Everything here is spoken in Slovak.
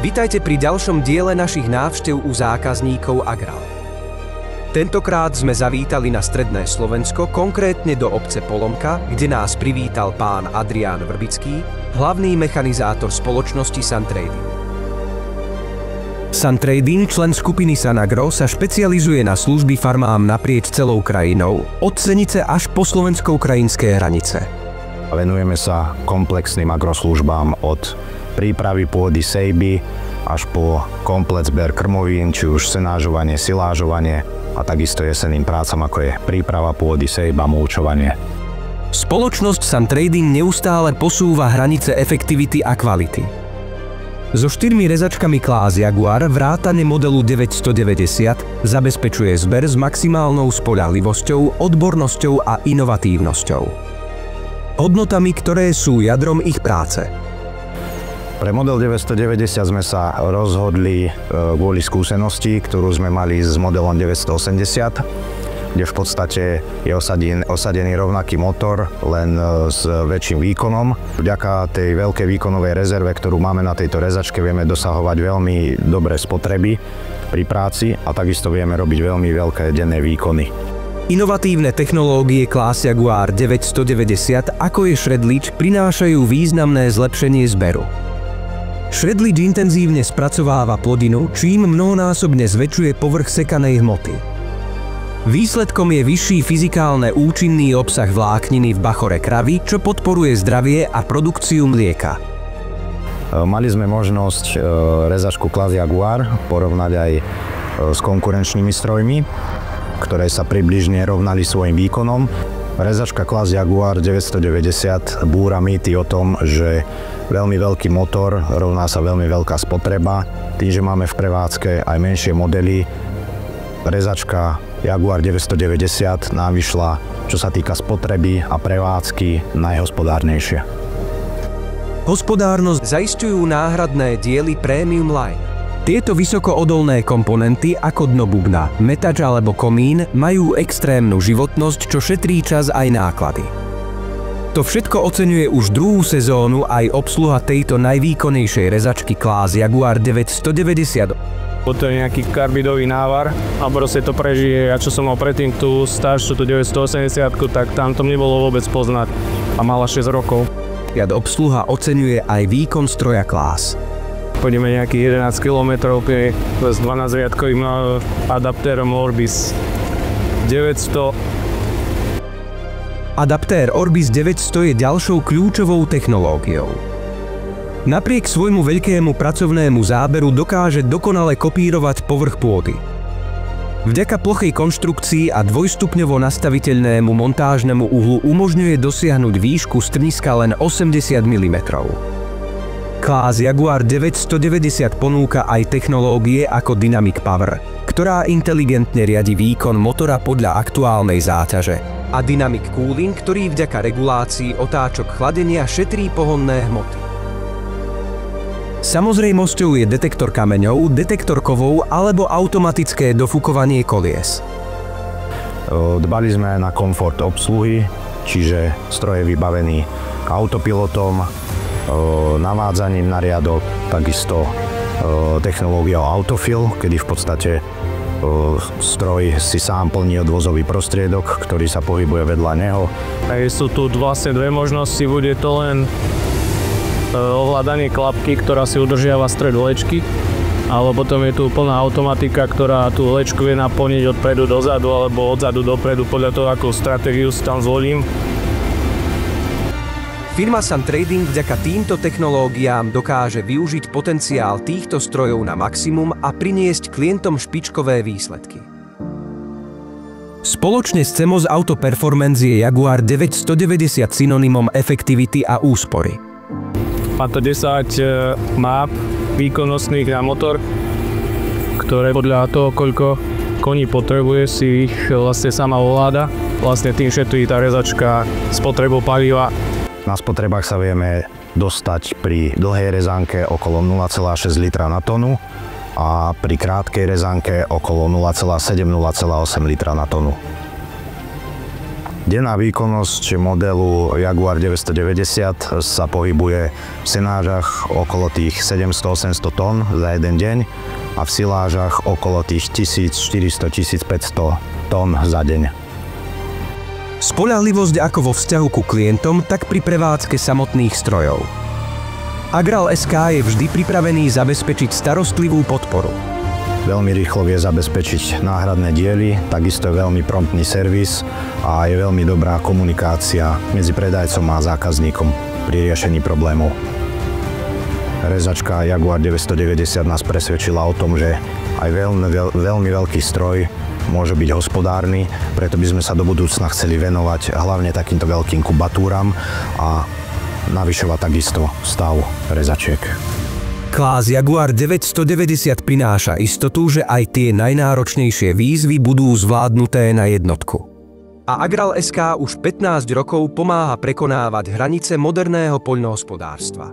Vitajte pri ďalšom diele našich návštev u zákazníkov Agral. Tentokrát sme zavítali na stredné Slovensko, konkrétne do obce Polomka, kde nás privítal pán Adrián Vrbický, hlavný mechanizátor spoločnosti Santrading. Santrading, člen skupiny Sanagro, sa špecializuje na služby farmám naprieč celou krajinou, od Senice až po slovensko-ukrajinské hranice. Venujeme sa komplexným agroslužbám od prípravy pôdy sejby až po komplet zber krmovín, či už senážovanie, silážovanie a takisto jesenným prácam, ako je príprava pôdy, sejba, mulčovanie. Spoločnosť Santrading neustále posúva hranice efektivity a kvality. So 4 rezačkami klás Jaguar vrátane modelu 990 zabezpečuje zber s maximálnou spoľahlivosťou, odbornosťou a inovatívnosťou. Hodnotami, ktoré sú jadrom ich práce. Pre model 990 sme sa rozhodli kvôli skúsenosti, ktorú sme mali s modelom 980, kde v podstate je osadený rovnaký motor, len s väčším výkonom. Vďaka tej veľkej výkonovej rezerve, ktorú máme na tejto rezačke, vieme dosahovať veľmi dobré spotreby pri práci a takisto vieme robiť veľmi veľké denné výkony. Inovatívne technológie klás Jaguar 990, ako je Shredlič, prinášajú významné zlepšenie zberu. Shredlič intenzívne spracováva plodinu, čím mnohonásobne zväčšuje povrch sekanej hmoty. Výsledkom je vyšší fyzikálne účinný obsah vlákniny v bachore kravy, čo podporuje zdravie a produkciu mlieka. Mali sme možnosť rezačku klás Jaguar porovnať aj s konkurenčnými strojmi, ktoré sa približne rovnali svojim výkonom. Rezačka klás Jaguar 990 búra mýty o tom, že veľmi veľký motor rovná sa veľmi veľká spotreba. Tým, že máme v prevádzke aj menšie modely, rezačka Jaguar 990 nám vyšla, čo sa týka spotreby a prevádzky, najhospodárnejšie. Hospodárnosť zaisťujú náhradné diely Premium Line. Tieto vysokoodolné komponenty ako dno bubna, metač alebo komín majú extrémnu životnosť, čo šetrí čas aj náklady. To všetko oceňuje už druhú sezónu aj obsluha tejto najvýkonnejšej rezačky klás Jaguar 990. To je nejaký karbidový návar a proste to prežije. Ja čo som mal predtým tú stáž, tú 980, tak tam to nebolo vôbec poznať a mala 6 rokov. Obsluha oceňuje aj výkon stroja klás. Pôjdeme nejakých 11 km s 12-riadkovým adaptérom Orbis 900. Adaptér Orbis 900 je ďalšou kľúčovou technológiou. Napriek svojmu veľkému pracovnému záberu dokáže dokonale kopírovať povrch pôdy. Vďaka plochej konštrukcii a dvojstupňovo nastaviteľnému montážnemu uhlu umožňuje dosiahnuť výšku strniska len 80 mm. Klás Jaguar 990 ponúka aj technológie ako Dynamic Power, ktorá inteligentne riadi výkon motora podľa aktuálnej záťaže, a Dynamic Cooling, ktorý vďaka regulácii otáčok chladenia šetrí pohonné hmoty. Samozrejmosťou je detektor kameňov, detektor kovov alebo automatické dofúkovanie kolies. Dbali sme na komfort obsluhy, čiže stroj je vybavený autopilotom, navádzaním na riadok, takisto technológiou autofill, kedy v podstate stroj si sám plní odvozový prostriedok, ktorý sa pohybuje vedľa neho. Sú tu vlastne dve možnosti, bude to len ovládanie klapky, ktorá si udržiava stred lečky, ale potom je tu plná automatika, ktorá tú lečku vie naplniť odpredu dozadu alebo odzadu dopredu podľa toho, akú stratégiu si tam zvolím. Firma Santrading vďaka týmto technológiám dokáže využiť potenciál týchto strojov na maximum a priniesť klientom špičkové výsledky. Spoločne s CMOS Auto Performance je Jaguar 990 synonymom efektivity a úspory. Má to 10 map výkonnostných na motor, ktoré podľa toho, koľko koní potrebuje, si ich vlastne sama ovláda. Vlastne tým šetrí tá rezačka spotrebu paliva. Na spotrebách sa vieme dostať pri dlhej rezánke okolo 0,6 litra na tonu a pri krátkej rezánke okolo 0,7–0,8 litra na tonu. Denná výkonnosť modelu Jaguar 990 sa pohybuje v senážach okolo tých 700-800 tón za jeden deň a v silážach okolo tých 1400-1500 tón za deň. Spoľahlivosť ako vo vzťahu ku klientom, tak pri prevádzke samotných strojov. Agral SK je vždy pripravený zabezpečiť starostlivú podporu. Veľmi rýchlo vie zabezpečiť náhradné diely, takisto je veľmi promptný servis a je veľmi dobrá komunikácia medzi predajcom a zákazníkom pri riešení problémov. Rezačka Jaguar 990 nás presvedčila o tom, že aj veľmi veľký stroj môže byť hospodárny, preto by sme sa do budúcna chceli venovať hlavne takýmto veľkým kubatúram a navyšovať takisto stav rezačiek. Klás Jaguar 990 prináša istotu, že aj tie najnáročnejšie výzvy budú zvládnuté na jednotku. A Agral SK už 15 rokov pomáha prekonávať hranice moderného poľnohospodárstva.